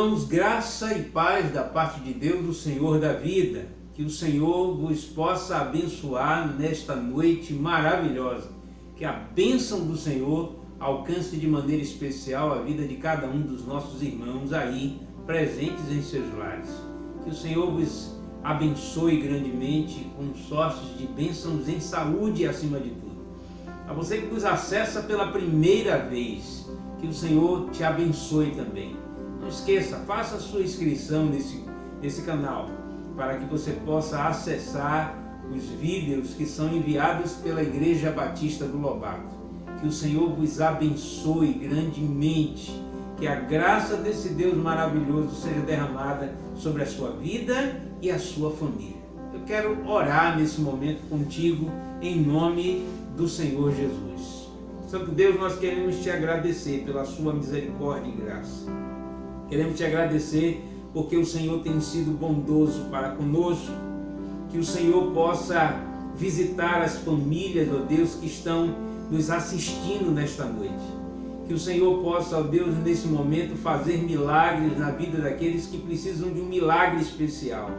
irmãos, graça e paz da parte de Deus, o Senhor da vida. Que o Senhor vos possa abençoar nesta noite maravilhosa. Que a bênção do Senhor alcance de maneira especial a vida de cada um dos nossos irmãos aí presentes em seus lares. Que o Senhor vos abençoe grandemente com sortes de bênçãos em saúde acima de tudo. A você que nos acessa pela primeira vez, que o Senhor te abençoe também. Não esqueça, faça a sua inscrição nesse canal, para que você possa acessar os vídeos que são enviados pela Igreja Batista do Lobato. Que o Senhor vos abençoe grandemente, que a graça desse Deus maravilhoso seja derramada sobre a sua vida e a sua família. Eu quero orar nesse momento contigo, em nome do Senhor Jesus. Santo Deus, nós queremos te agradecer pela sua misericórdia e graça. Queremos te agradecer porque o Senhor tem sido bondoso para conosco. Que o Senhor possa visitar as famílias, ó Deus, que estão nos assistindo nesta noite. Que o Senhor possa, ó Deus, nesse momento fazer milagres na vida daqueles que precisam de um milagre especial.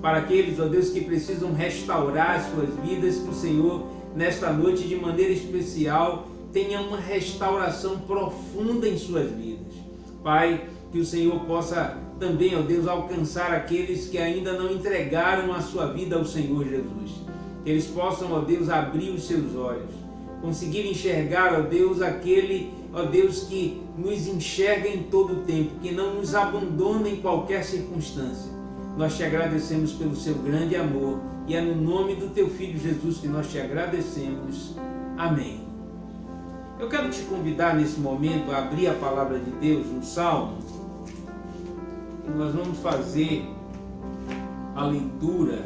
Para aqueles, ó Deus, que precisam restaurar as suas vidas, que o Senhor, nesta noite, de maneira especial, tenha uma restauração profunda em suas vidas. Pai, que o Senhor possa também, ó Deus, alcançar aqueles que ainda não entregaram a sua vida ao Senhor Jesus. Que eles possam, ó Deus, abrir os seus olhos, conseguir enxergar, ó Deus, aquele, ó Deus, que nos enxerga em todo o tempo, que não nos abandona em qualquer circunstância. Nós te agradecemos pelo seu grande amor e é no nome do teu Filho Jesus que nós te agradecemos. Amém. Eu quero te convidar nesse momento a abrir a palavra de Deus no Salmo. E nós vamos fazer a leitura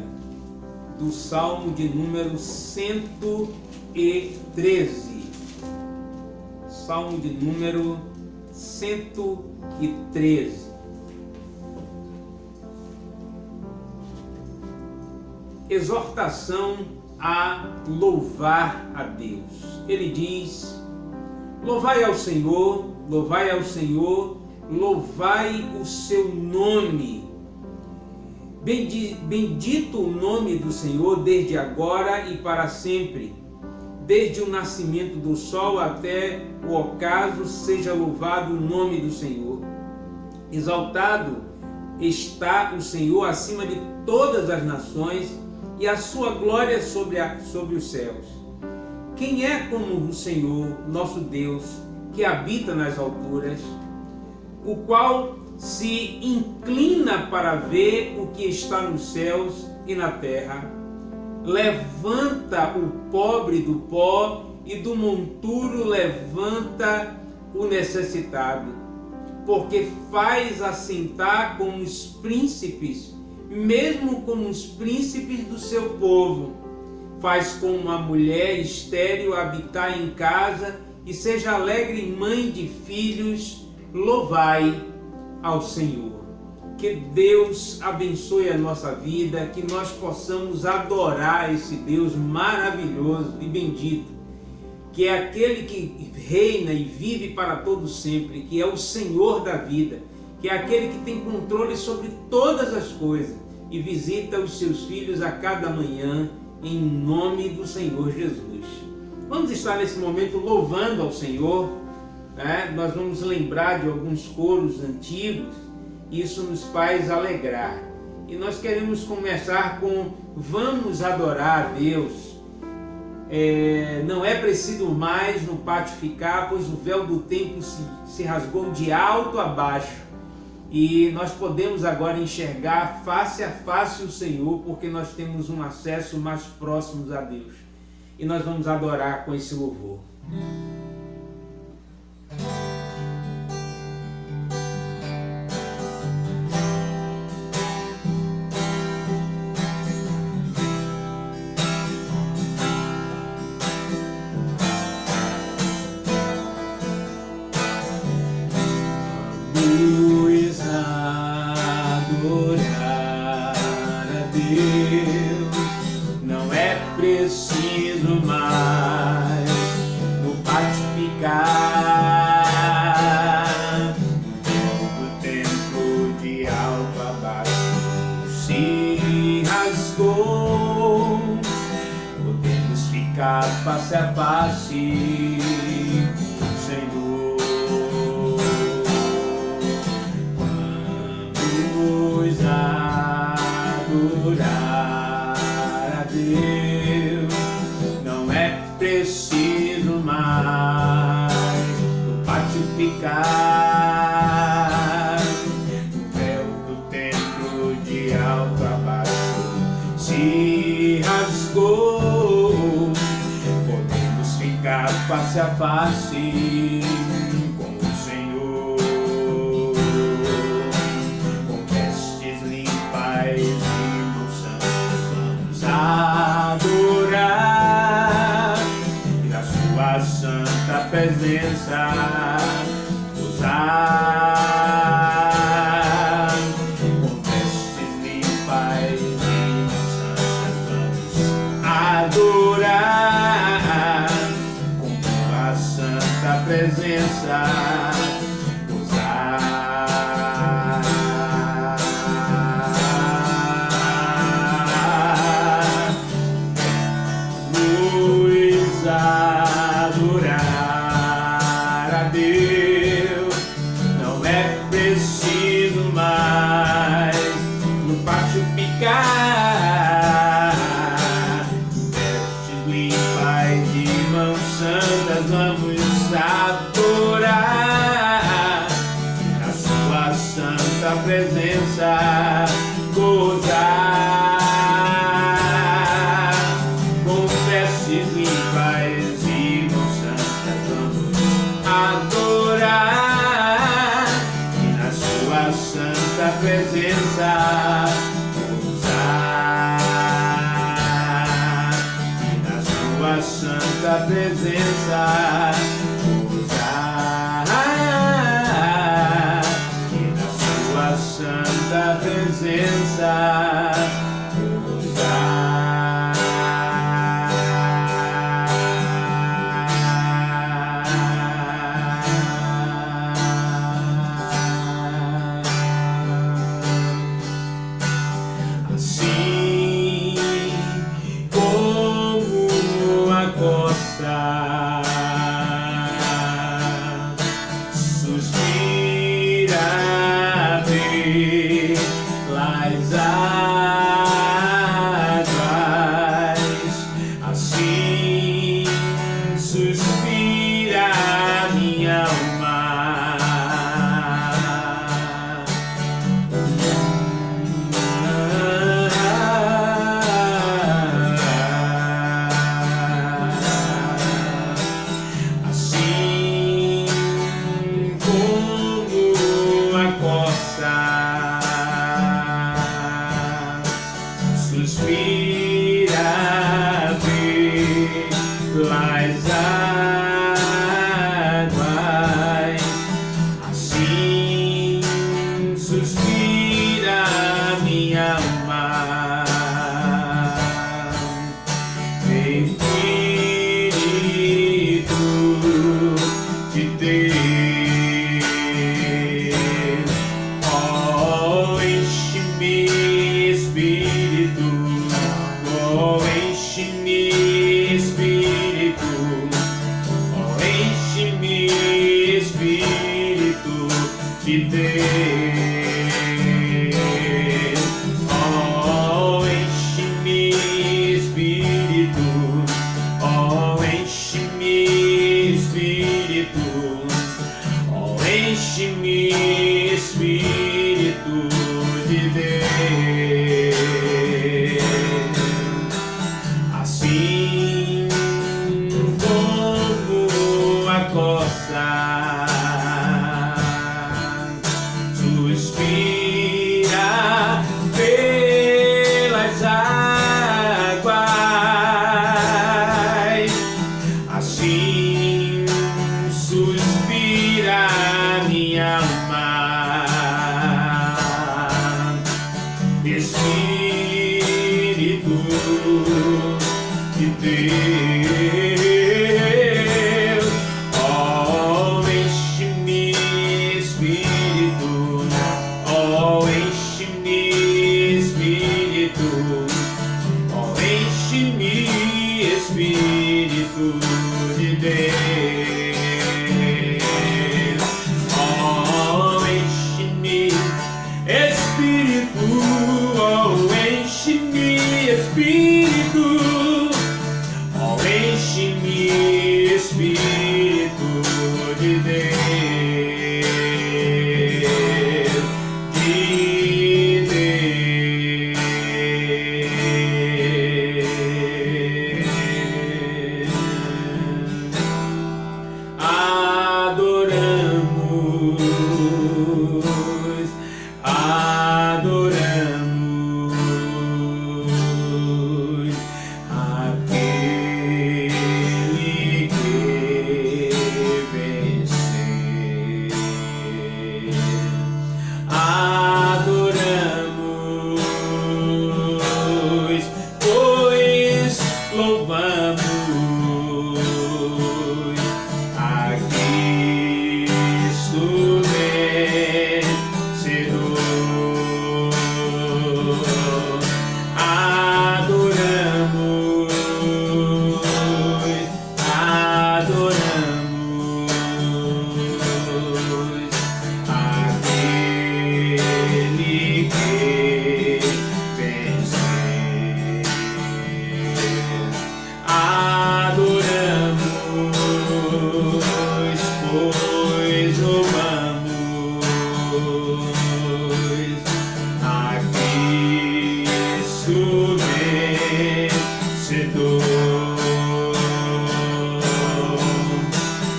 do Salmo de número 113. Salmo de número 113. Exortação a louvar a Deus. Ele diz: louvai ao Senhor, louvai ao Senhor, louvai o seu nome. Bendito o nome do Senhor desde agora e para sempre. Desde o nascimento do sol até o ocaso, seja louvado o nome do Senhor. Exaltado está o Senhor acima de todas as nações, e a sua glória sobre os céus. Quem é como o Senhor, nosso Deus, que habita nas alturas, o qual se inclina para ver o que está nos céus e na terra? Levanta o pobre do pó e do monturo levanta o necessitado, porque faz assentar como os príncipes, mesmo como os príncipes do seu povo. Faz como uma mulher estéril habitar em casa e seja alegre mãe de filhos. Louvai ao Senhor. Que Deus abençoe a nossa vida, que nós possamos adorar esse Deus maravilhoso e bendito, que é aquele que reina e vive para todo sempre, que é o Senhor da vida, que é aquele que tem controle sobre todas as coisas e visita os seus filhos a cada manhã, em nome do Senhor Jesus. Vamos estar nesse momento louvando ao Senhor, né? Nós vamos lembrar de alguns coros antigos, isso nos faz alegrar. E nós queremos começar com vamos adorar a Deus. Não é preciso mais no pátio ficar, pois o véu do templo se rasgou de alto a baixo. E nós podemos agora enxergar face a face o Senhor, porque nós temos um acesso mais próximo a Deus. E nós vamos adorar com esse louvor. Preciso mais no pátio ficar. O templo ficar face a face, Senhor. Vamos adorar a Deus, não é preciso mais no pátio ficar. O véu do templo de alto a baixo se rasgou, podemos ficar face a face com o Senhor, com vestes limpas e mãos santas vamos adorar, e na sua santa presença usar. Com vestes limpas e mãos santas vamos adorar, com tua santa presença usar. Nos adorar a Deus, não é preciso mais no pátio ficar. Vestes limpas de mãos santas vamos adorar, na sua santa presença gozar. Com vestes limpas e mãos santas vamos adorar, e na sua santa presença usar. E na sua santa presença usar. E na sua santa presença assim como a costa suspira pelas águas, assim suspira minha alma. Assim como a costa suspira pelas águas, assim suspira minha alma. Espírito de Deus, oh, enche-me, Espírito, oh, enche-me, Espírito, oh, enche-me, Espírito de Deus, oh, enche-me, Espírito, oh, enche-me, Espírito, oh, enche-me, Espírito de Deus. Assim como a costa suspira pelas águas, assim suspira minha alma. Espírito de Deus, oh, enche-me, Espírito, oh, enche-me, Espírito, oh, enche-me, Espírito. Espírito, oh, enche-me, Espírito, oh, enche-me, Espírito de Deus.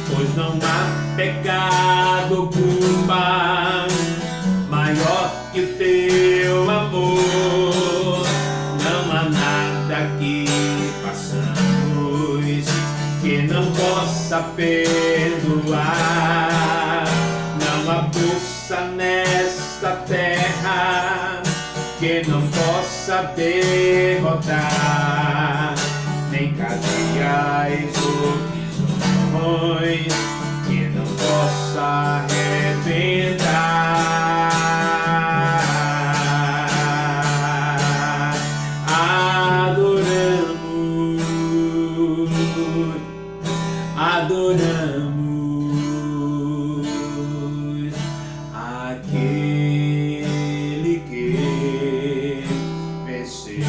Pois não há pecado, culpa maior que o teu amor. Não há nada que façamos que não possa perdoar. Não há força nesta terra que não possa derrotar, nem cadeias ou prisões que não possa arrebentar. Adoramos aquele que venceu.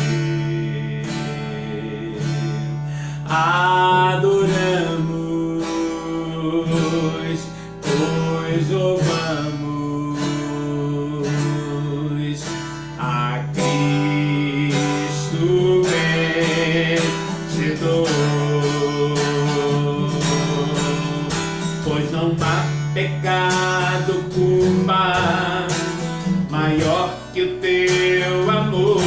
Adoramos, pois louvamos a Cristo vencedor. Pois não há pecado, culpa maior que o teu amor.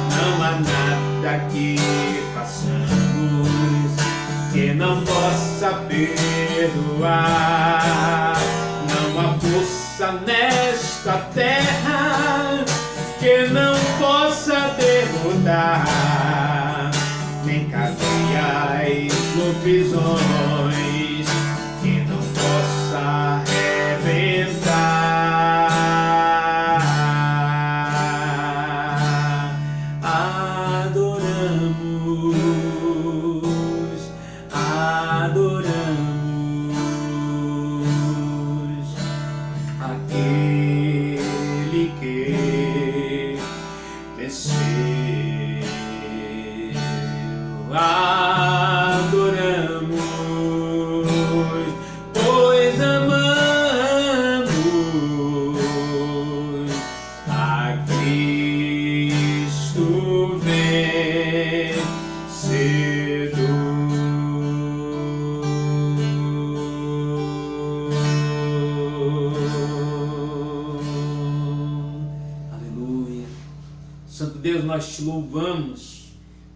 Não há nada que façamos que não possa perdoar. Não há força nesta terra que não possa derrotar, nem cadeias ou prisões que não possa arrebentar. Adoramos aquele que venceu. Adoramos, pois amamos a Cristo vencedor. Aleluia. Santo Deus, nós te louvamos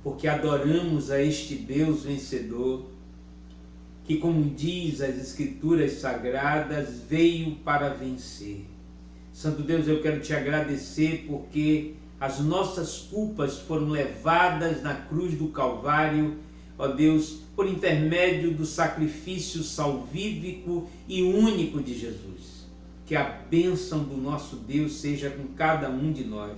porque adoramos a este Deus vencedor, que, como diz as Escrituras Sagradas, veio para vencer. Santo Deus, eu quero te agradecer porque as nossas culpas foram levadas na cruz do Calvário, ó Deus, por intermédio do sacrifício salvífico e único de Jesus. Que a bênção do nosso Deus seja com cada um de nós.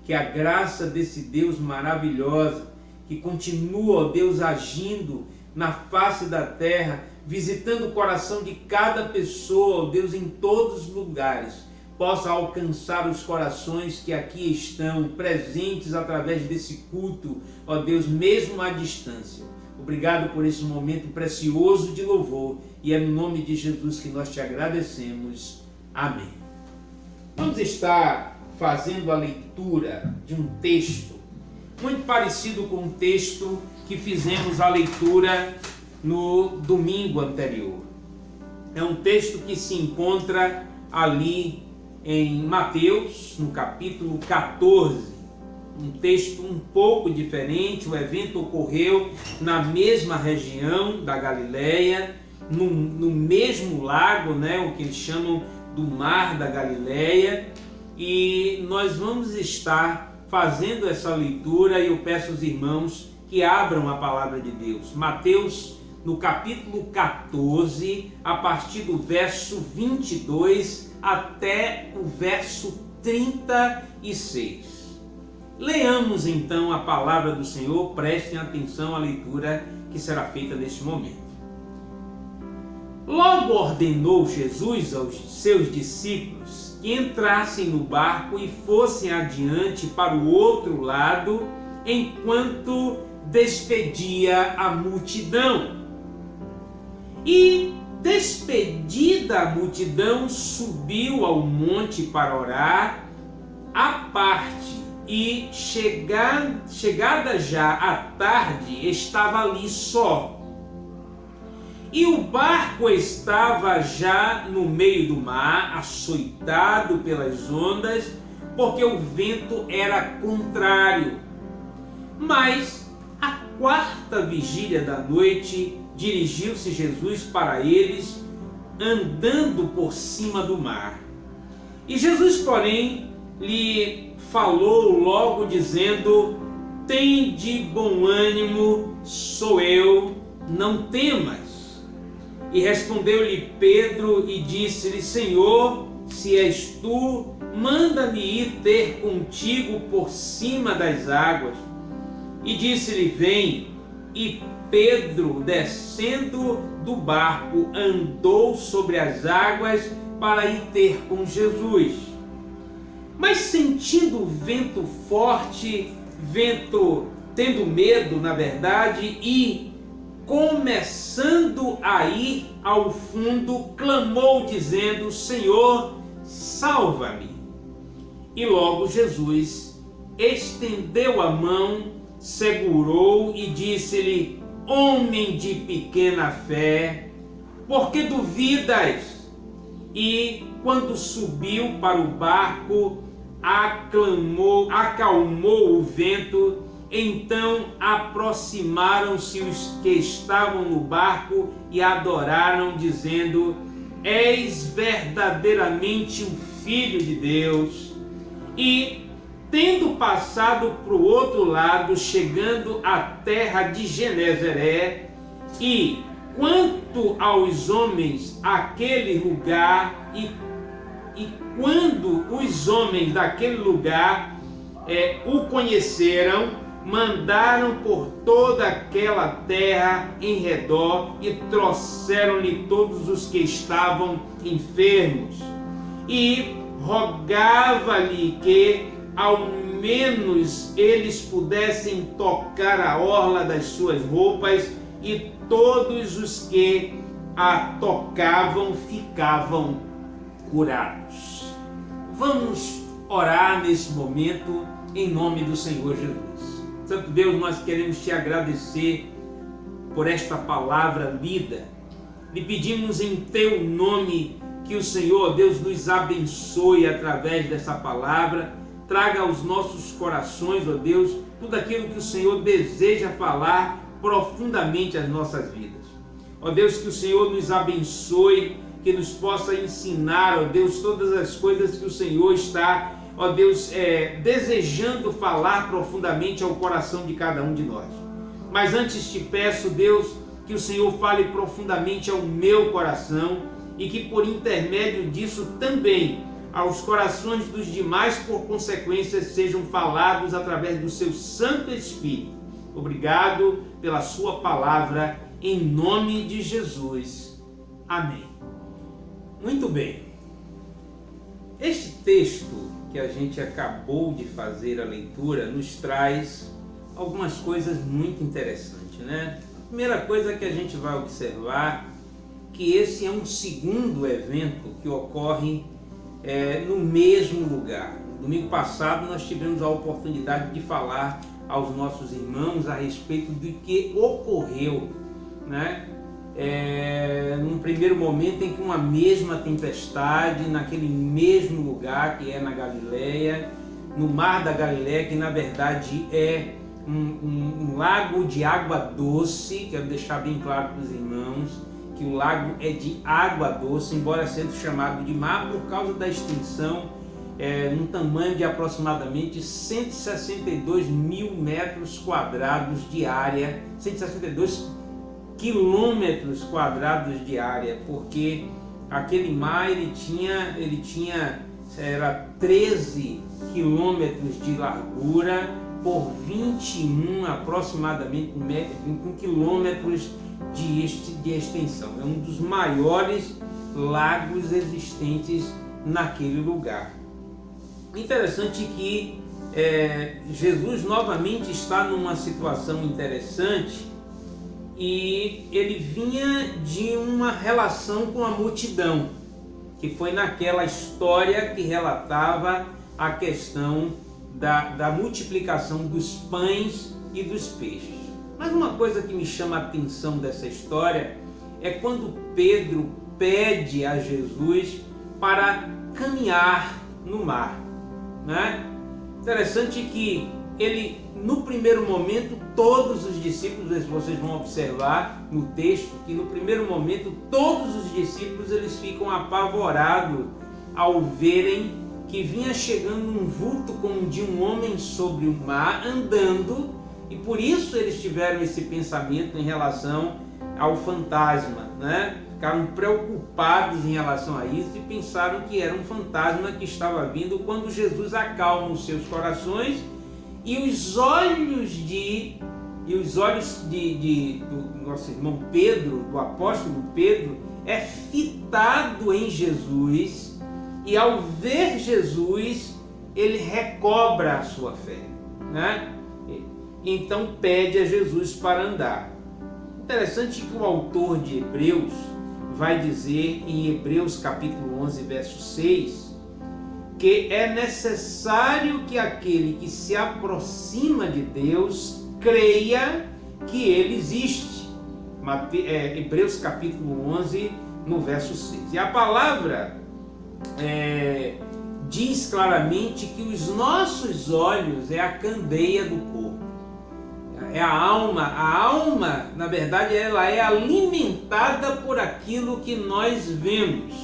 Que a graça desse Deus maravilhosa, que continua, ó Deus, agindo na face da terra, visitando o coração de cada pessoa, ó Deus, em todos os lugares, possa alcançar os corações que aqui estão presentes através desse culto, ó Deus, mesmo à distância. Obrigado por esse momento precioso de louvor, e é no nome de Jesus que nós te agradecemos. Amém. Vamos estar fazendo a leitura de um texto muito parecido com o texto que fizemos a leitura no domingo anterior. É um texto que se encontra ali em Mateus, no capítulo 14, um texto um pouco diferente. O evento ocorreu na mesma região da Galileia, no mesmo lago, o que eles chamam do Mar da Galileia, e nós vamos estar fazendo essa leitura, e eu peço aos irmãos que abram a palavra de Deus. Mateus, no capítulo 14, a partir do verso 22 até o verso 36. Leamos então a palavra do Senhor, prestem atenção à leitura que será feita neste momento. Logo ordenou Jesus aos seus discípulos que entrassem no barco e fossem adiante para o outro lado, enquanto despedia a multidão. E despedida a multidão, subiu ao monte para orar à parte, e chegada já a tarde, estava ali só. E o barco estava já no meio do mar, açoitado pelas ondas, porque o vento era contrário. Mas à quarta vigília da noite, dirigiu-se Jesus para eles, andando por cima do mar. E Jesus, porém, lhe falou logo, dizendo: tende bom ânimo, sou eu, não temas. E respondeu-lhe Pedro e disse-lhe: Senhor, se és tu, manda-me ir ter contigo por cima das águas. E disse-lhe: vem. E Pedro, descendo do barco, andou sobre as águas para ir ter com Jesus. Mas sentindo o vento forte, tendo medo, na verdade, e começando a ir ao fundo, clamou dizendo: Senhor, salva-me. E logo Jesus estendeu a mão, segurou e disse-lhe: homem de pequena fé, por que duvidas? E quando subiu para o barco, acalmou o vento. Então aproximaram-se os que estavam no barco e adoraram, dizendo: és verdadeiramente um filho de Deus. E tendo passado para o outro lado, chegando à terra de Genezaré, e quanto aos homens aquele lugar, e quando os homens daquele lugar o conheceram, mandaram por toda aquela terra em redor e trouxeram-lhe todos os que estavam enfermos, e rogava-lhe que ao menos eles pudessem tocar a orla das suas roupas, e todos os que a tocavam ficavam curados. Vamos orar nesse momento em nome do Senhor Jesus. Santo Deus, nós queremos te agradecer por esta palavra lida. Lhe pedimos em teu nome que o Senhor, Deus, nos abençoe através dessa palavra. Traga aos nossos corações, ó Deus, tudo aquilo que o Senhor deseja falar profundamente às nossas vidas. Ó Deus, que o Senhor nos abençoe, que nos possa ensinar, ó Deus, todas as coisas que o Senhor está, ó Deus, desejando falar profundamente ao coração de cada um de nós. Mas antes te peço, Deus, que o Senhor fale profundamente ao meu coração, e que por intermédio disso também aos corações dos demais, por consequência, sejam falados através do seu Santo Espírito. Obrigado pela sua palavra, em nome de Jesus. Amém. Muito bem. Este texto que a gente acabou de fazer a leitura nos traz algumas coisas muito interessantes, né? A primeira coisa que a gente vai observar que esse é um segundo evento que ocorre no mesmo lugar. Domingo passado nós tivemos a oportunidade de falar aos nossos irmãos a respeito do que ocorreu, né? Num primeiro momento em que uma mesma tempestade, naquele mesmo lugar que é na Galileia, no mar da Galileia, que na verdade é um lago de água doce. Quero deixar bem claro para os irmãos que o lago é de água doce, embora sendo chamado de mar por causa da extensão, num tamanho de aproximadamente 162 mil metros quadrados de área, 162 quilômetros quadrados de área, porque aquele mar ele tinha 13 quilômetros de largura por 21 aproximadamente 21 quilômetros de extensão. É um dos maiores lagos existentes naquele lugar. Interessante que Jesus novamente está numa situação interessante, e ele vinha de uma relação com a multidão, que foi naquela história que relatava a questão da multiplicação dos pães e dos peixes. Mas uma coisa que me chama a atenção dessa história é quando Pedro pede a Jesus para caminhar no mar, né? Interessante que ele, no primeiro momento, todos os discípulos, vocês vão observar no texto, que no primeiro momento todos os discípulos eles ficam apavorados ao verem que vinha chegando um vulto como de um homem sobre o mar andando, e por isso eles tiveram esse pensamento em relação ao fantasma, né? Ficaram preocupados em relação a isso e pensaram que era um fantasma que estava vindo, quando Jesus acalma os seus corações e os olhos do nosso irmão Pedro, do apóstolo Pedro, é fitado em Jesus, e ao ver Jesus ele recobra a sua fé, né? Então pede a Jesus para andar. Interessante que o autor de Hebreus vai dizer em Hebreus capítulo 11, verso 6, que é necessário que aquele que se aproxima de Deus creia que ele existe. Hebreus capítulo 11, no verso 6. E a palavra diz claramente que os nossos olhos é a candeia do corpo. É a alma, na verdade, ela é alimentada por aquilo que nós vemos,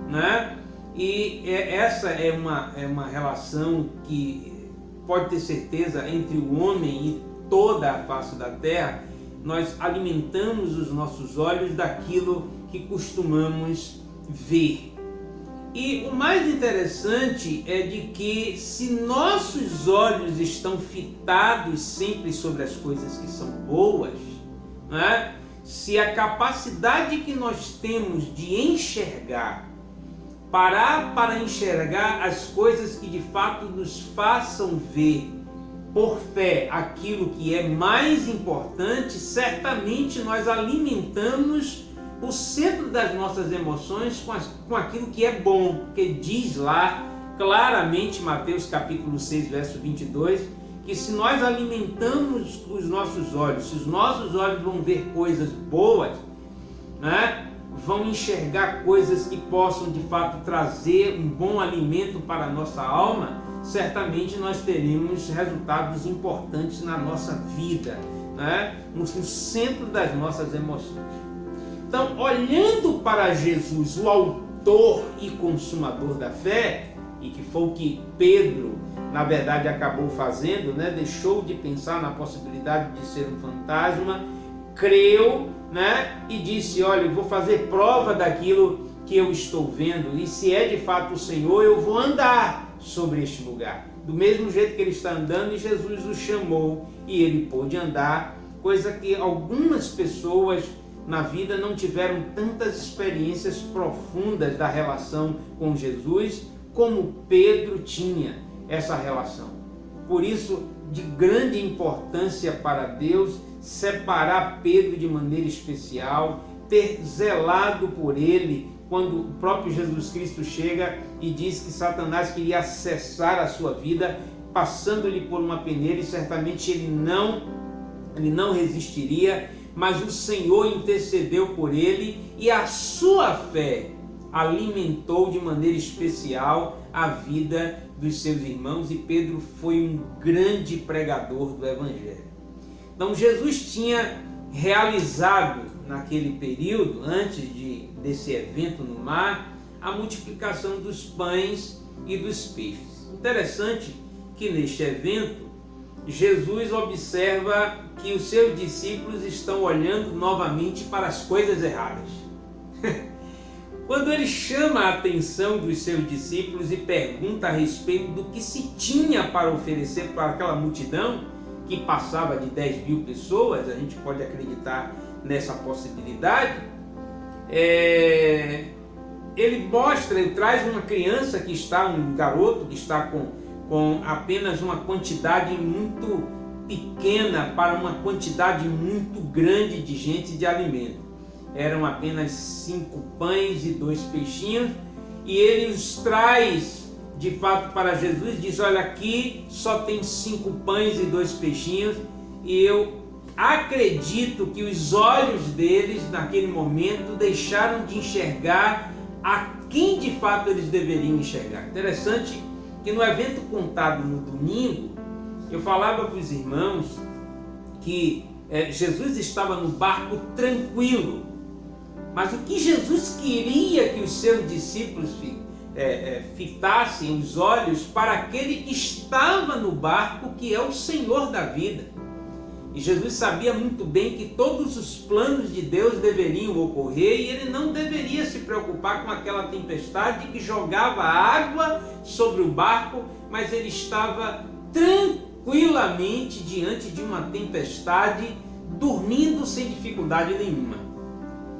né? E essa é uma relação que pode ter certeza entre o homem e toda a face da terra. Nós alimentamos os nossos olhos daquilo que costumamos ver. E o mais interessante é de que, se nossos olhos estão fitados sempre sobre as coisas que são boas, né? Se a capacidade que nós temos de enxergar, parar para enxergar as coisas que de fato nos façam ver por fé aquilo que é mais importante, certamente nós alimentamos o centro das nossas emoções com aquilo que é bom, que diz lá claramente Mateus capítulo 6, verso 22, que se nós alimentamos os nossos olhos, se os nossos olhos vão ver coisas boas, né, vão enxergar coisas que possam de fato trazer um bom alimento para a nossa alma, certamente nós teremos resultados importantes na nossa vida, né, no centro das nossas emoções. Então, olhando para Jesus, o autor e consumador da fé, e que foi o que Pedro, na verdade, acabou fazendo, né? Deixou de pensar na possibilidade de ser um fantasma, creu, né? E disse, olha, eu vou fazer prova daquilo que eu estou vendo, e se é de fato o Senhor, eu vou andar sobre este lugar. Do mesmo jeito que ele está andando, e Jesus o chamou, e ele pôde andar, coisa que algumas pessoas na vida não tiveram tantas experiências profundas da relação com Jesus como Pedro tinha essa relação. Por isso, de grande importância para Deus separar Pedro de maneira especial, ter zelado por ele, quando o próprio Jesus Cristo chega e diz que Satanás queria acessar a sua vida, passando-lhe por uma peneira, e certamente ele não resistiria, mas o Senhor intercedeu por ele, e a sua fé alimentou de maneira especial a vida dos seus irmãos, e Pedro foi um grande pregador do Evangelho. Então Jesus tinha realizado naquele período, antes desse evento no mar, a multiplicação dos pães e dos peixes. Interessante que neste evento, Jesus observa que os seus discípulos estão olhando novamente para as coisas erradas. Quando ele chama a atenção dos seus discípulos e pergunta a respeito do que se tinha para oferecer para aquela multidão, que passava de 10 mil pessoas, a gente pode acreditar nessa possibilidade, ele traz uma criança que está, um garoto que está com apenas uma quantidade muito pequena para uma quantidade muito grande de gente, de alimento. Eram apenas 5 pães e 2 peixinhos, e ele os traz de fato para Jesus, diz: olha, aqui só tem 5 pães e 2 peixinhos, e eu acredito que os olhos deles naquele momento deixaram de enxergar a quem de fato eles deveriam enxergar. Interessante que no evento contado no domingo, eu falava para os irmãos que Jesus estava no barco tranquilo, mas o que Jesus queria que os seus discípulos fitassem os olhos para aquele que estava no barco, que é o Senhor da vida. E Jesus sabia muito bem que todos os planos de Deus deveriam ocorrer, e ele não deveria se preocupar com aquela tempestade que jogava água sobre o barco, mas ele estava tranquilamente diante de uma tempestade, dormindo sem dificuldade nenhuma.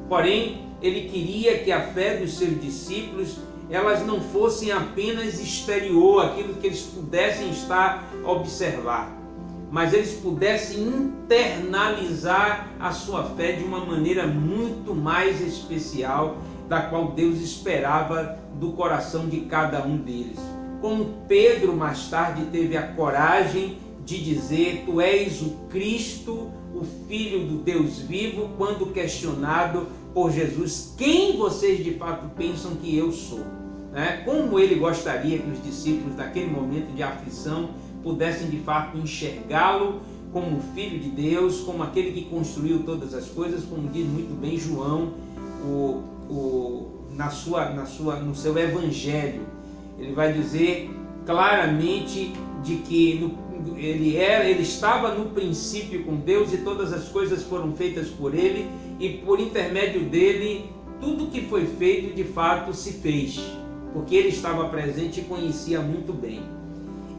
Porém, ele queria que a fé dos seus discípulos, elas não fossem apenas exterior, aquilo que eles pudessem estar a observar, mas eles pudessem internalizar a sua fé de uma maneira muito mais especial, da qual Deus esperava do coração de cada um deles. Como Pedro mais tarde teve a coragem de dizer: tu és o Cristo, o Filho do Deus vivo, quando questionado por Jesus: quem vocês de fato pensam que eu sou? Como ele gostaria que os discípulos naquele momento de aflição pudessem de fato enxergá-lo como o Filho de Deus, como aquele que construiu todas as coisas, como diz muito bem João no seu Evangelho. Ele vai dizer claramente de que ele estava no princípio com Deus, e todas as coisas foram feitas por ele, e por intermédio dele tudo que foi feito de fato se fez, porque ele estava presente e conhecia muito bem.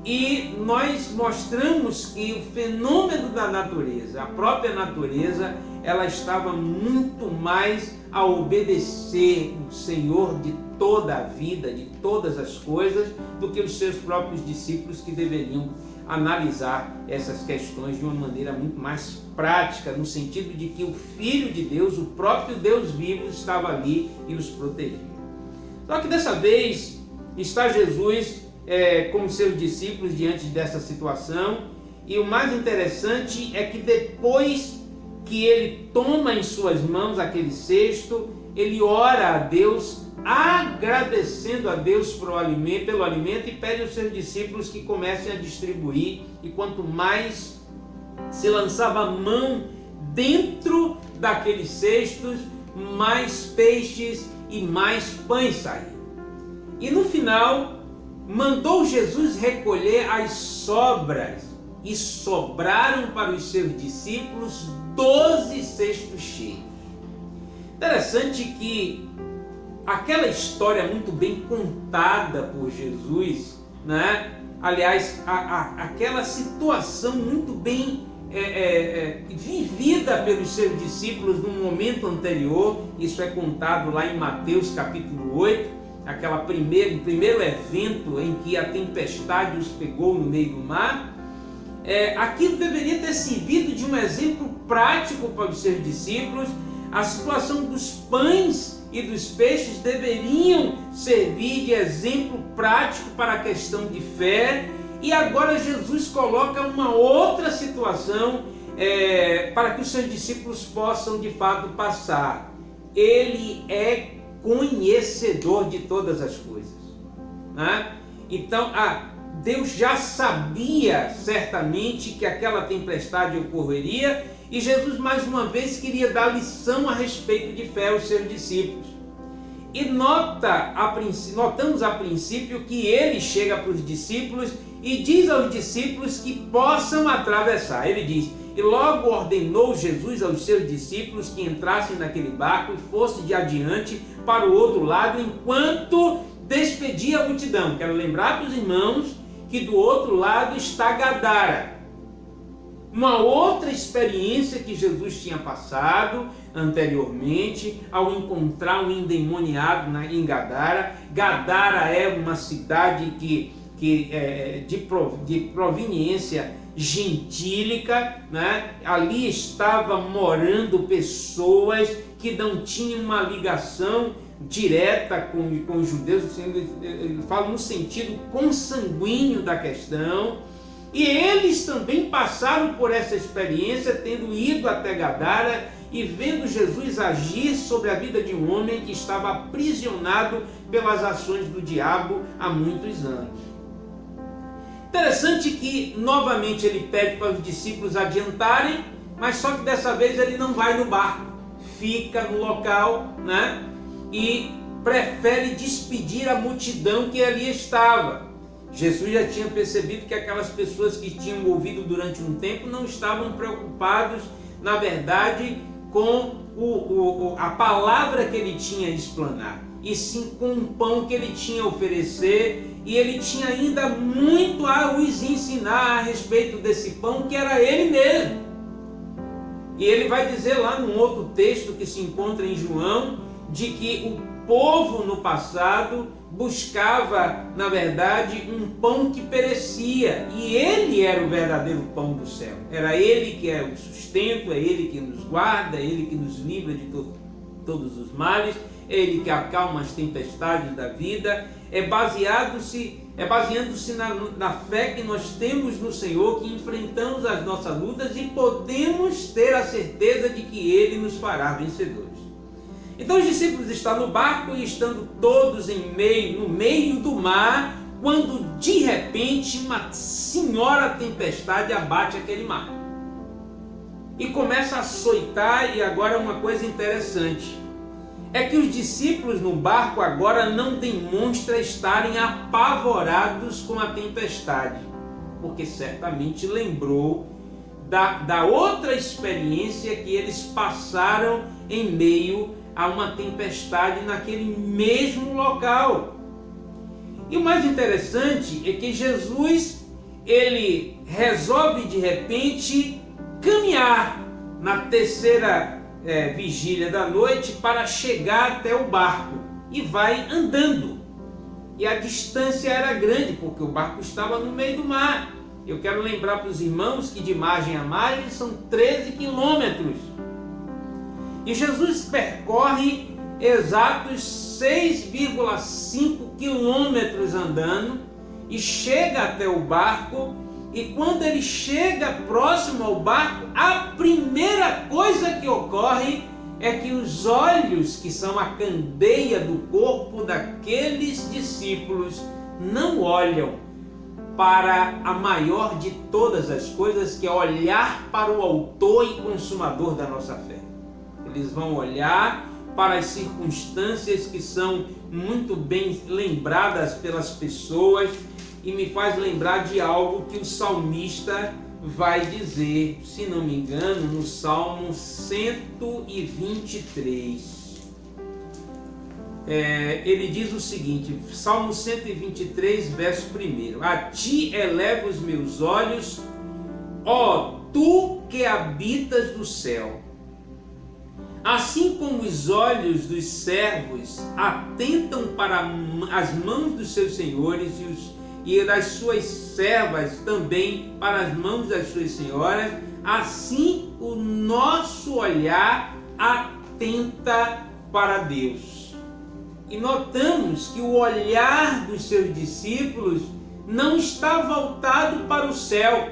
E nós mostramos que o fenômeno da natureza, a própria natureza, ela estava muito mais a obedecer o Senhor de toda a vida, de todas as coisas, do que os seus próprios discípulos, que deveriam analisar essas questões de uma maneira muito mais prática, no sentido de que o Filho de Deus, o próprio Deus vivo, estava ali e os protegia. Só que dessa vez está Jesus com seus discípulos diante dessa situação, e o mais interessante é que depois que ele toma em suas mãos aquele cesto, ele ora a Deus, agradecendo a Deus pelo alimento, e pede aos seus discípulos que comecem a distribuir, e quanto mais se lançava a mão dentro daqueles cestos, mais peixes e mais pães saíam. E no final, mandou Jesus recolher as sobras, e sobraram para os seus discípulos 12 cestos cheios. Interessante que aquela história muito bem contada por Jesus, aliás, aquela situação muito bem vivida pelos seus discípulos no momento anterior, isso é contado lá em Mateus capítulo 8, primeiro evento em que a tempestade os pegou no meio do mar, aquilo deveria ter servido de um exemplo prático para os seus discípulos. A situação dos pães e dos peixes deveriam servir de exemplo prático para a questão de fé. E agora Jesus coloca uma outra situação para que os seus discípulos possam de fato passar. Ele é conhecedor de todas as coisas, né? Então, Deus já sabia certamente que aquela tempestade ocorreria, e Jesus mais uma vez queria dar lição a respeito de fé aos seus discípulos. E notamos a princípio que ele chega para os discípulos e diz aos discípulos que possam atravessar. Ele diz: e logo ordenou Jesus aos seus discípulos que entrassem naquele barco e fossem de adiante para o outro lado, enquanto despedia a multidão. Quero lembrar para os irmãos que do outro lado está Gadara, uma outra experiência que Jesus tinha passado anteriormente ao encontrar um endemoniado em Gadara. Gadara é uma cidade de proveniência gentílica, né? Ali estavam morando pessoas que não tinham uma ligação direta com os judeus, ele fala no sentido consanguíneo da questão, e eles também passaram por essa experiência, tendo ido até Gadara e vendo Jesus agir sobre a vida de um homem que estava aprisionado pelas ações do diabo há muitos anos. Interessante que novamente ele pede para os discípulos adiantarem, mas só que dessa vez ele não vai no barco, fica no local, né? E prefere despedir a multidão que ali estava. Jesus já tinha percebido que aquelas pessoas que tinham ouvido durante um tempo não estavam preocupados, na verdade, com a palavra que ele tinha a explanar, e sim com o pão que ele tinha a oferecer, e ele tinha ainda muito a os ensinar a respeito desse pão, que era ele mesmo. E ele vai dizer lá num outro texto que se encontra em João, de que o povo no passado buscava, na verdade, um pão que perecia, e ele era o verdadeiro pão do céu. Era ele que é o sustento, é ele que nos guarda, é ele que nos livra de todos os males, é ele que acalma as tempestades da vida. Baseando-se na fé que nós temos no Senhor, que enfrentamos as nossas lutas e podemos ter a certeza de que ele nos fará vencedores. Então os discípulos estão no barco e estando todos no meio do mar, quando de repente uma senhora tempestade abate aquele mar e começa a açoitar. E agora uma coisa interessante é que os discípulos no barco agora não demonstram estarem apavorados com a tempestade, porque certamente lembrou da outra experiência que eles passaram em meio a uma tempestade naquele mesmo local. E o mais interessante é que Jesus, ele resolve de repente caminhar na terceira vigília da noite para chegar até o barco, e vai andando. E a distância era grande, porque o barco estava no meio do mar. Eu quero lembrar para os irmãos que de margem a margem são 13 quilômetros. E Jesus percorre exatos 6,5 quilômetros andando e chega até o barco. E quando ele chega próximo ao barco, a primeira coisa que ocorre é que os olhos, que são a candeia do corpo daqueles discípulos, não olham para a maior de todas as coisas, que é olhar para o autor e consumador da nossa fé. Eles vão olhar para as circunstâncias que são muito bem lembradas pelas pessoas, e me faz lembrar de algo que o salmista vai dizer, se não me engano, no Salmo 123. Ele diz o seguinte, Salmo 123, verso 1: a ti elevo os meus olhos, ó tu que habitas no céu. Assim como os olhos dos servos atentam para as mãos dos seus senhores e das suas servas também para as mãos das suas senhoras, assim o nosso olhar atenta para Deus. E notamos que o olhar dos seus discípulos não está voltado para o céu,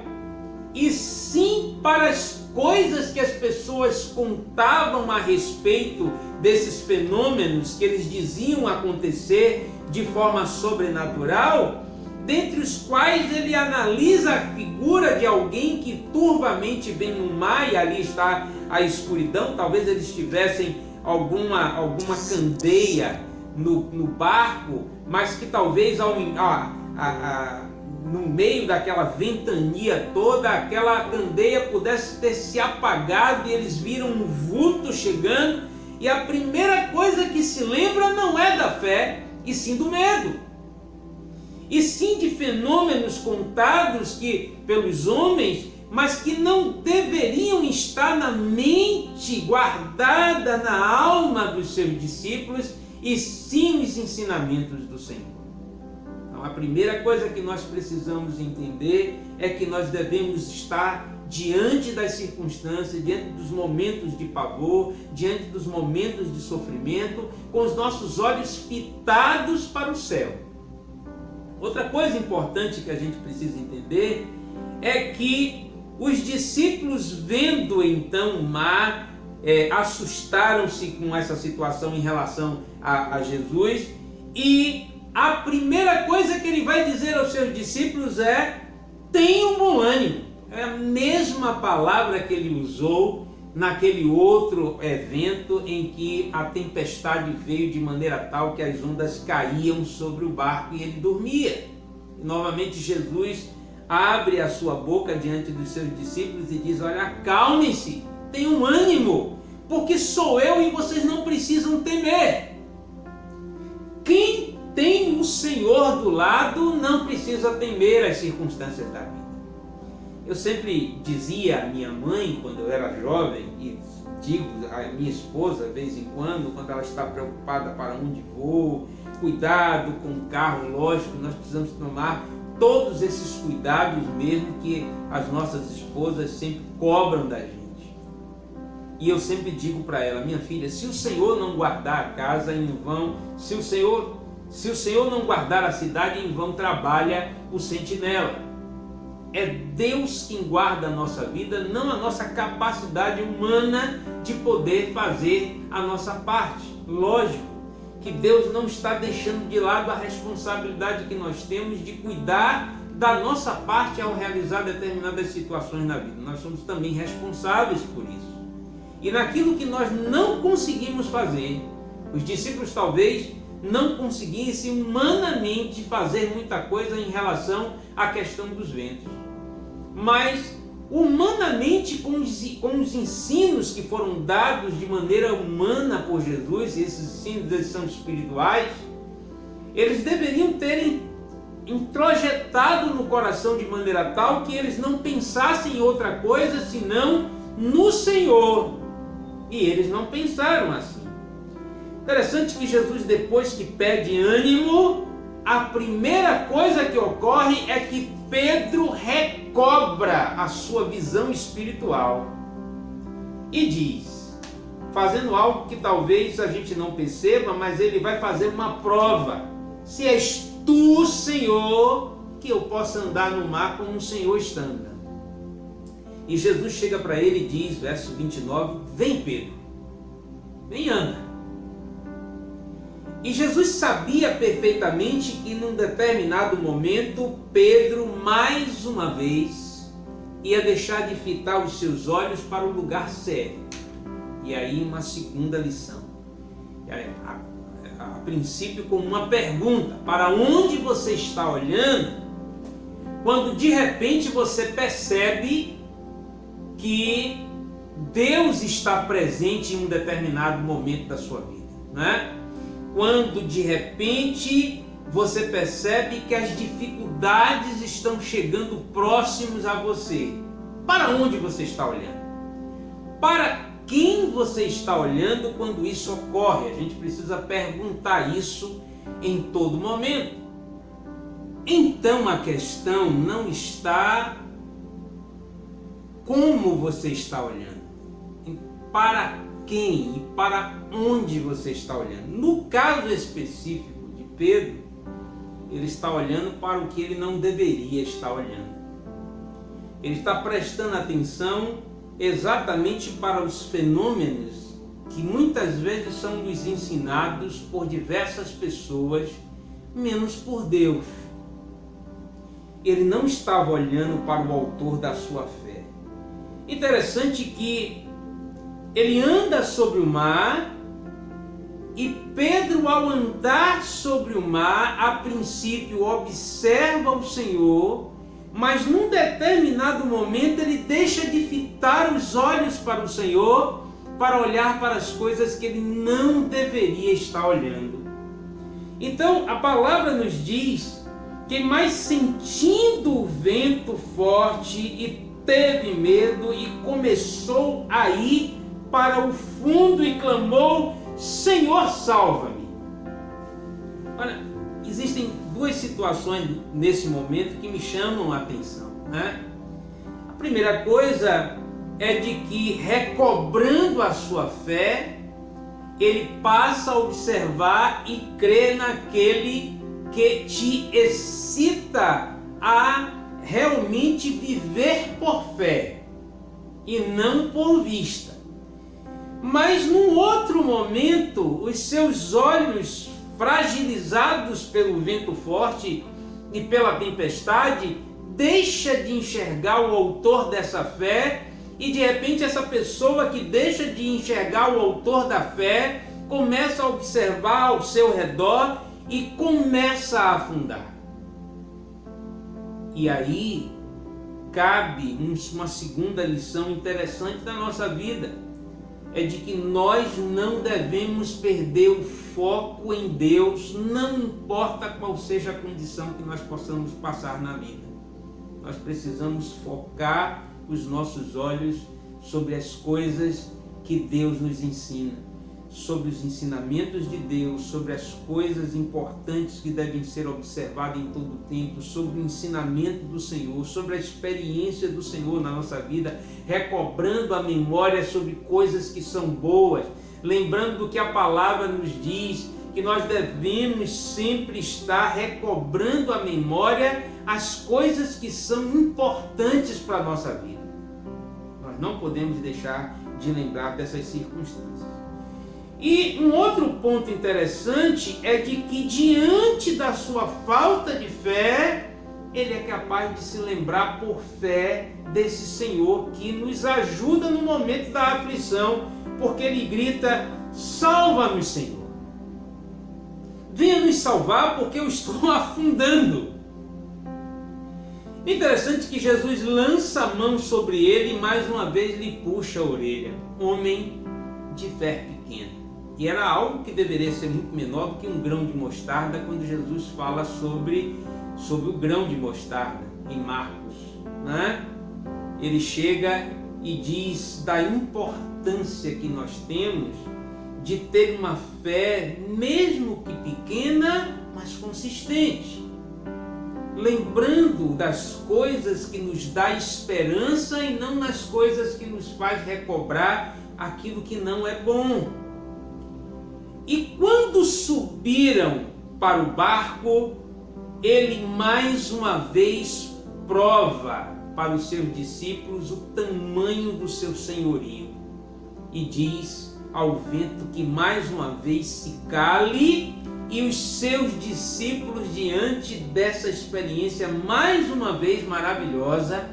e sim para as coisas que as pessoas contavam a respeito desses fenômenos que eles diziam acontecer de forma sobrenatural, dentre os quais ele analisa a figura de alguém que turvamente vem no mar, e ali está a escuridão. Talvez eles tivessem alguma candeia no barco, mas que talvez no meio daquela ventania toda, aquela candeia pudesse ter se apagado, e eles viram um vulto chegando, e a primeira coisa que se lembra não é da fé, e sim do medo, e sim de fenômenos contados pelos homens, mas que não deveriam estar na mente, guardada na alma dos seus discípulos, e sim os ensinamentos do Senhor. Então, a primeira coisa que nós precisamos entender é que nós devemos estar diante das circunstâncias, diante dos momentos de pavor, diante dos momentos de sofrimento, com os nossos olhos fitados para o céu. Outra coisa importante que a gente precisa entender é que os discípulos, vendo então o mar, assustaram-se com essa situação em relação a Jesus, e a primeira coisa que ele vai dizer aos seus discípulos é: tenham bom ânimo. É a mesma palavra que ele usou naquele outro evento em que a tempestade veio de maneira tal que as ondas caíam sobre o barco e ele dormia. E novamente Jesus abre a sua boca diante dos seus discípulos e diz: olha, acalmem-se, tenham ânimo, porque sou eu e vocês não precisam temer. Quem tem o Senhor do lado não precisa temer as circunstâncias da vida. Eu sempre dizia à minha mãe, quando eu era jovem, e digo à minha esposa de vez em quando ela está preocupada para onde vou, cuidado com o carro, lógico, nós precisamos tomar todos esses cuidados mesmo que as nossas esposas sempre cobram da gente. E eu sempre digo para ela: minha filha, se o Senhor não guardar a casa, em vão, se o Senhor não guardar a cidade, em vão trabalha o sentinela. É Deus quem guarda a nossa vida, não a nossa capacidade humana de poder fazer a nossa parte. Lógico que Deus não está deixando de lado a responsabilidade que nós temos de cuidar da nossa parte ao realizar determinadas situações na vida. Nós somos também responsáveis por isso. E naquilo que nós não conseguimos fazer, os discípulos talvez não conseguissem humanamente fazer muita coisa em relação à questão dos ventos. Mas humanamente, com os ensinos que foram dados de maneira humana por Jesus, e esses ensinos eles são espirituais, eles deveriam terem introjetado no coração de maneira tal que eles não pensassem em outra coisa senão no Senhor. E eles não pensaram assim. Interessante que Jesus, depois que pede ânimo, a primeira coisa que ocorre é que Pedro recobra a sua visão espiritual e diz, fazendo algo que talvez a gente não perceba, mas ele vai fazer uma prova: se és tu, Senhor, que eu possa andar no mar como o Senhor está andando. E Jesus chega para ele e diz, verso 29, vem Pedro, vem, anda. E Jesus sabia perfeitamente que num determinado momento Pedro mais uma vez ia deixar de fitar os seus olhos para o lugar sério. E aí uma segunda lição, a princípio como uma pergunta: para onde você está olhando quando de repente você percebe que Deus está presente em um determinado momento da sua vida, né? Quando de repente você percebe que as dificuldades estão chegando próximos a você, para onde você está olhando? Para quem você está olhando quando isso ocorre? A gente precisa perguntar isso em todo momento. Então a questão não está como você está olhando, para quem e para onde você está olhando. No caso específico de Pedro, ele está olhando para o que ele não deveria estar olhando. Ele está prestando atenção exatamente para os fenômenos que muitas vezes são nos ensinados por diversas pessoas, menos por Deus. Ele não estava olhando para o autor da sua fé. Interessante que ele anda sobre o mar e Pedro, ao andar sobre o mar, a princípio observa o Senhor, mas num determinado momento ele deixa de fitar os olhos para o Senhor para olhar para as coisas que ele não deveria estar olhando. Então a palavra nos diz que, mais sentindo o vento forte, e teve medo e começou a ir para o fundo e clamou: Senhor, salva-me. Olha, existem duas situações nesse momento que me chamam a atenção, né? A primeira coisa é de que, recobrando a sua fé, ele passa a observar e crer naquele que te excita a realmente viver por fé e não por vista. Mas num outro momento, os seus olhos, fragilizados pelo vento forte e pela tempestade, deixa de enxergar o autor dessa fé, e de repente essa pessoa que deixa de enxergar o autor da fé começa a observar ao seu redor e começa a afundar. E aí cabe uma segunda lição interessante da nossa vida, é de que nós não devemos perder o foco em Deus, não importa qual seja a condição que nós possamos passar na vida. Nós precisamos focar os nossos olhos sobre as coisas que Deus nos ensina, sobre os ensinamentos de Deus, sobre as coisas importantes que devem ser observadas em todo o tempo, sobre o ensinamento do Senhor, sobre a experiência do Senhor na nossa vida, recobrando a memória sobre coisas que são boas, lembrando do que a palavra nos diz, que nós devemos sempre estar recobrando a memória as coisas que são importantes para a nossa vida. Nós não podemos deixar de lembrar dessas circunstâncias. E um outro ponto interessante é de que, diante da sua falta de fé, ele é capaz de se lembrar por fé desse Senhor que nos ajuda no momento da aflição, porque ele grita: salva-nos, Senhor. Venha nos salvar, porque eu estou afundando. Interessante que Jesus lança a mão sobre ele e mais uma vez lhe puxa a orelha. Homem de fé pequena. E era algo que deveria ser muito menor do que um grão de mostarda, quando Jesus fala sobre o grão de mostarda em Marcos, né? Ele chega e diz da importância que nós temos de ter uma fé, mesmo que pequena, mas consistente. Lembrando das coisas que nos dá esperança e não nas coisas que nos faz recobrar aquilo que não é bom. E quando subiram para o barco, ele mais uma vez prova para os seus discípulos o tamanho do seu senhorio e diz ao vento que mais uma vez se cale, e os seus discípulos, diante dessa experiência mais uma vez maravilhosa,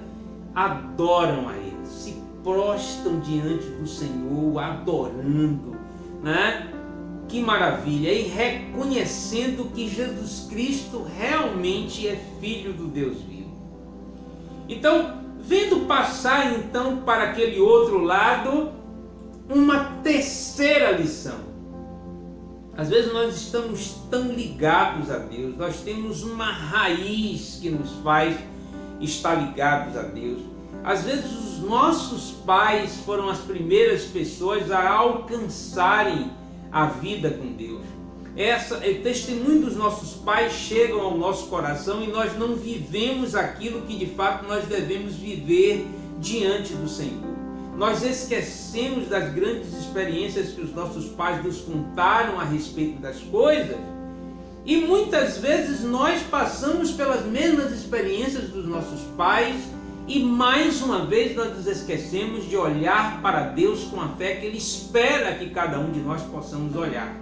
adoram a ele, se prostam diante do Senhor, adorando, né? Que maravilha! E reconhecendo que Jesus Cristo realmente é Filho do Deus vivo. Então, vendo passar então para aquele outro lado, uma terceira lição. Às vezes nós estamos tão ligados a Deus, nós temos uma raiz que nos faz estar ligados a Deus. Às vezes os nossos pais foram as primeiras pessoas a alcançarem a vida com Deus. O testemunho dos nossos pais chegam ao nosso coração e nós não vivemos aquilo que de fato nós devemos viver diante do Senhor. Nós esquecemos das grandes experiências que os nossos pais nos contaram a respeito das coisas e muitas vezes nós passamos pelas mesmas experiências dos nossos pais e mais uma vez nós nos esquecemos de olhar para Deus com a fé que Ele espera que cada um de nós possamos olhar.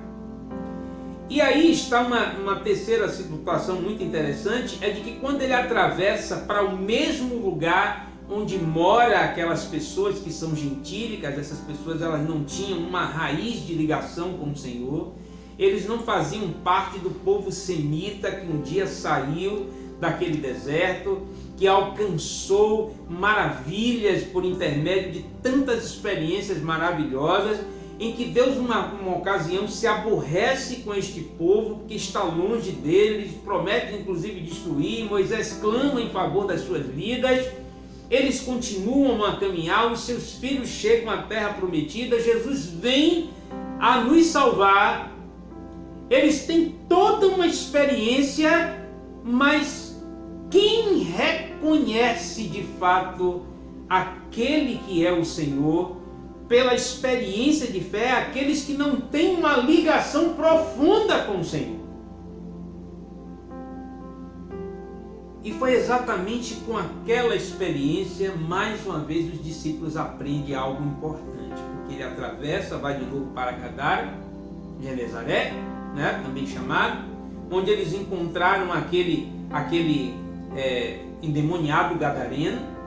E aí está uma terceira situação muito interessante, é de que quando ele atravessa para o mesmo lugar onde mora aquelas pessoas que são gentílicas, essas pessoas elas não tinham uma raiz de ligação com o Senhor, eles não faziam parte do povo semita que um dia saiu daquele deserto, que alcançou maravilhas por intermédio de tantas experiências maravilhosas, em que Deus, numa ocasião, se aborrece com este povo que está longe deles, promete inclusive destruir. Moisés clama em favor das suas vidas, eles continuam a caminhar, os seus filhos chegam à terra prometida, Jesus vem a nos salvar, eles têm toda uma experiência, mas quem reconhece de fato aquele que é o Senhor, pela experiência de fé, aqueles que não têm uma ligação profunda com o Senhor. E foi exatamente com aquela experiência, mais uma vez, os discípulos aprendem algo importante, porque ele atravessa, vai de novo para Gadara, Genezaré, né, também chamado, onde eles encontraram aquele endemoniado gadareno,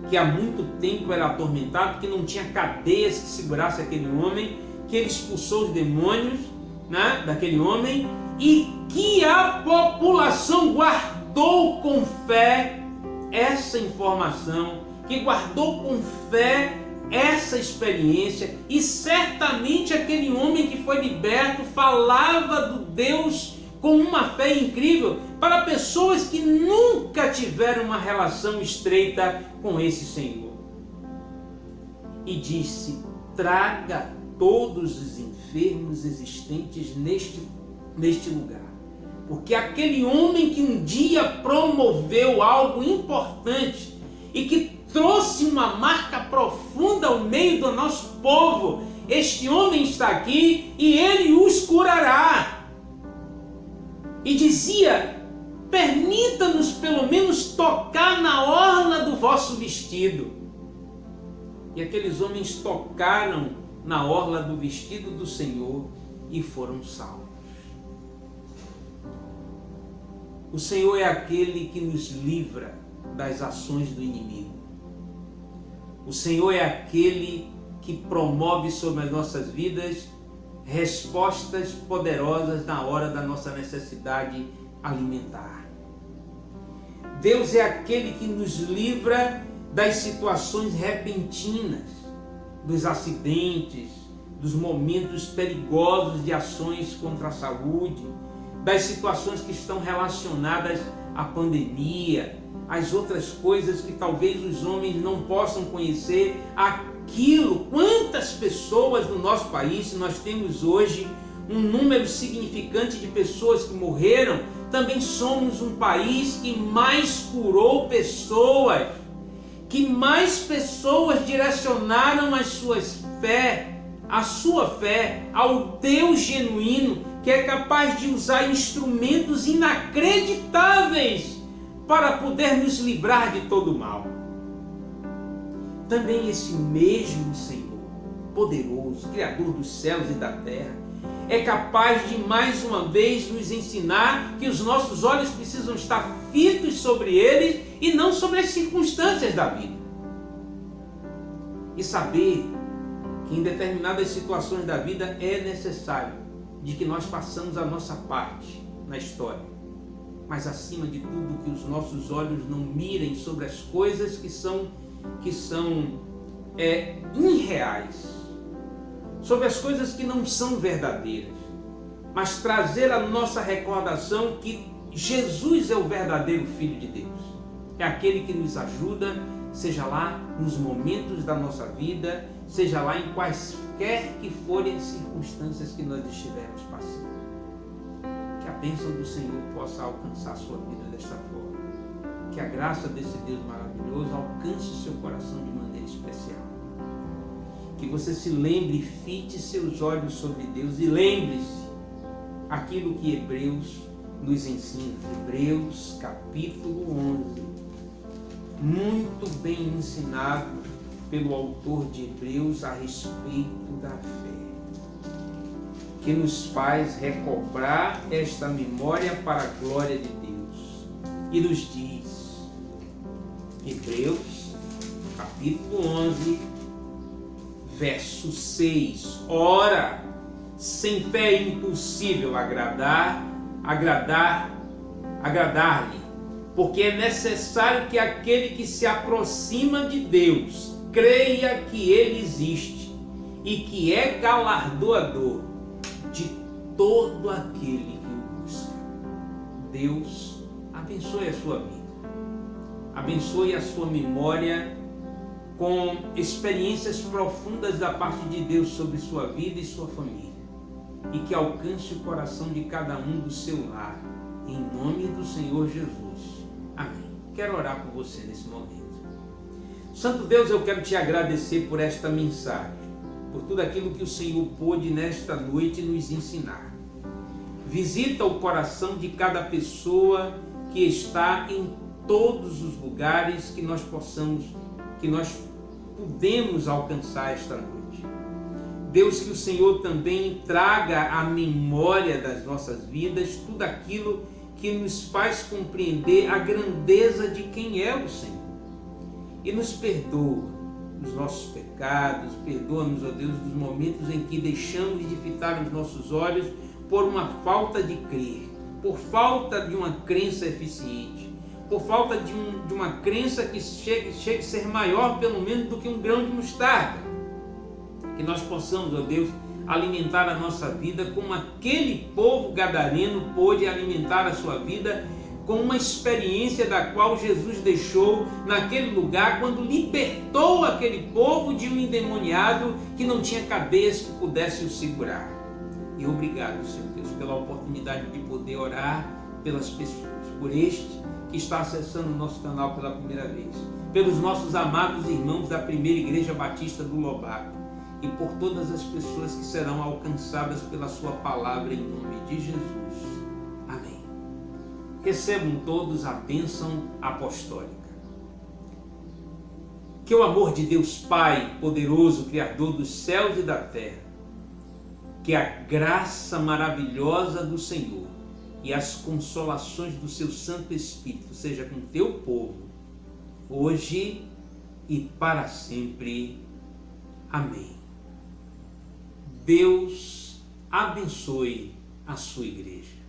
que há muito tempo era atormentado, que não tinha cadeias que segurasse aquele homem, que ele expulsou os demônios, né, daquele homem, e que a população guardou com fé essa informação, que guardou com fé essa experiência, e certamente aquele homem que foi liberto falava do Deus com uma fé incrível para pessoas que nunca tiveram uma relação estreita com esse Senhor. E disse: traga todos os enfermos existentes neste lugar. Porque aquele homem que um dia promoveu algo importante e que trouxe uma marca profunda ao meio do nosso povo, este homem está aqui e ele os curará. E dizia: permita-nos pelo menos tocar na orla do vosso vestido. E aqueles homens tocaram na orla do vestido do Senhor e foram salvos. O Senhor é aquele que nos livra das ações do inimigo. O Senhor é aquele que promove sobre as nossas vidas respostas poderosas na hora da nossa necessidade alimentar. Deus é aquele que nos livra das situações repentinas, dos acidentes, dos momentos perigosos de ações contra a saúde, das situações que estão relacionadas à pandemia, as outras coisas que talvez os homens não possam conhecer. Quantas pessoas no nosso país, se nós temos hoje um número significante de pessoas que morreram, também somos um país que mais curou pessoas, que mais pessoas direcionaram a sua fé ao Deus genuíno, que é capaz de usar instrumentos inacreditáveis para poder nos livrar de todo o mal. Também esse mesmo Senhor, poderoso, Criador dos céus e da terra, é capaz de mais uma vez nos ensinar que os nossos olhos precisam estar fitos sobre Ele e não sobre as circunstâncias da vida. E saber que em determinadas situações da vida é necessário de que nós façamos a nossa parte na história. Mas acima de tudo, que os nossos olhos não mirem sobre as coisas que são irreais, sobre as coisas que não são verdadeiras, mas trazer a nossa recordação que Jesus é o verdadeiro Filho de Deus, é aquele que nos ajuda seja lá nos momentos da nossa vida, seja lá em quaisquer que forem as circunstâncias que nós estivermos passando. Que a bênção do Senhor possa alcançar a sua vida desta forma. Que a graça desse Deus maravilhoso alcance o seu coração de maneira especial. Que você se lembre, fite seus olhos sobre Deus e lembre-se aquilo que Hebreus nos ensina. Hebreus capítulo 11, muito bem ensinado pelo autor de Hebreus a respeito da fé, que nos faz recobrar esta memória para a glória de Deus. E nos diz, Hebreus capítulo 11, verso 6, ora, sem fé é impossível agradar-lhe, porque é necessário que aquele que se aproxima de Deus creia que Ele existe e que é galardoador de todo aquele que o busca. Deus abençoe a sua vida, abençoe a sua memória com experiências profundas da parte de Deus sobre sua vida e sua família, e que alcance o coração de cada um do seu lar, em nome do Senhor Jesus. Amém. Quero orar por você nesse momento. Santo Deus, eu quero te agradecer por esta mensagem, por tudo aquilo que o Senhor pôde nesta noite nos ensinar. Visita o coração de cada pessoa que está em todos os lugares que nós podemos alcançar esta noite. Deus, que o Senhor também traga à memória das nossas vidas tudo aquilo que nos faz compreender a grandeza de quem é o Senhor. E nos perdoa os nossos pecados, perdoa-nos, ó Deus, dos momentos em que deixamos de fitar os nossos olhos por uma falta de crer, por falta de uma crença eficiente, por falta de uma crença que chegue a ser maior pelo menos do que um grão de mostarda. Que nós possamos, ó Deus, alimentar a nossa vida como aquele povo gadareno pôde alimentar a sua vida com uma experiência da qual Jesus deixou naquele lugar quando libertou aquele povo de um endemoniado que não tinha cabeça que pudesse o segurar. E obrigado, Senhor Deus, pela oportunidade de poder orar pelas pessoas, por este que está acessando o nosso canal pela primeira vez, pelos nossos amados irmãos da Primeira Igreja Batista do Lobato e por todas as pessoas que serão alcançadas pela sua palavra, em nome de Jesus. Amém. Recebam todos a bênção apostólica. Que o amor de Deus Pai, poderoso, Criador dos céus e da terra, que a graça maravilhosa do Senhor e as consolações do seu Santo Espírito seja com teu povo, hoje e para sempre. Amém. Deus abençoe a sua igreja.